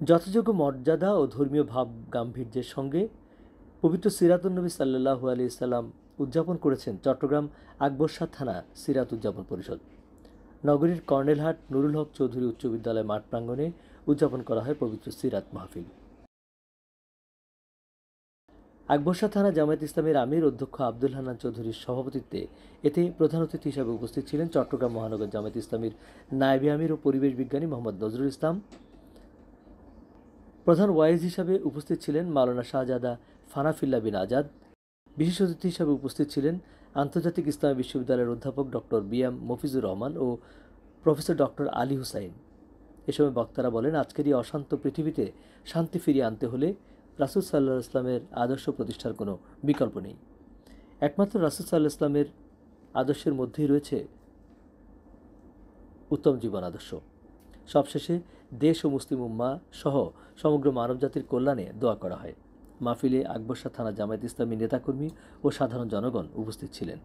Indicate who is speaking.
Speaker 1: যথাযোগ্য মর্যাদা ও ধর্মীয় ভাব গাম্ভীর্যের সঙ্গে পবিত্র সিরাতুন্নবী সাল্লাল্লাহু আলাইহি সাল্লাম উদযাপন করেছেন চট্টগ্রাম আকবর শাহ থানা সিরাত উদযাপন পরিষদ। নগরীর কর্নেলহাট নুরুল হক চৌধুরী উচ্চ বিদ্যালয় মাঠ প্রাঙ্গণে উদযাপন করা হয় পবিত্র সিরাত মাহফিল। আকবর শাহ থানা জামায়াত ইসলামের আমির অধ্যক্ষ আব্দুল হান্নান চৌধুরীর সভাপতিত্বে এতে প্রধান অতিথি হিসেবে উপস্থিত ছিলেন চট্টগ্রাম মহানগর জামায়াত ইসলামীর নায়েবে আমির ও পরিবেশ বিজ্ঞানী মোহাম্মদ নজরুল ইসলাম। প্রধান ওয়াইজ হিসাবে উপস্থিত ছিলেন মাওলানা শাহজাদা ফানাফিল্লাহ বিন আজাদ। বিশেষ অতিথি হিসাবে উপস্থিত ছিলেন আন্তর্জাতিক ইসলামী বিশ্ববিদ্যালয়ের অধ্যাপক ডক্টর বি.এম. মফিজুর রহমান ও প্রফেসর ডক্টর আলী হুসাইন। এ সময় বক্তারা বলেন, আজকের এই অশান্ত পৃথিবীতে শান্তি ফিরিয়ে আনতে হলে রাসূল সাল্লাল্লাহু আলাইহি ওয়াসাল্লামের আদর্শ প্রতিষ্ঠার কোনো বিকল্প নেই। একমাত্র রাসূল সাল্লাল্লাহু আলাইহি ওয়াসাল্লামের আদর্শের মধ্যেই রয়েছে উত্তম জীবন আদর্শ। সবশেষে দেশ ও মুসলিম উম্মাহ সহ সমগ্র মানবজাতির কল্যাণে দোয়া করা হয়। মাহফিলে আকবর শাহ থানা জামায়াত ইসলামী নেতাকর্মী ও সাধারণ জনগণ উপস্থিত ছিলেন।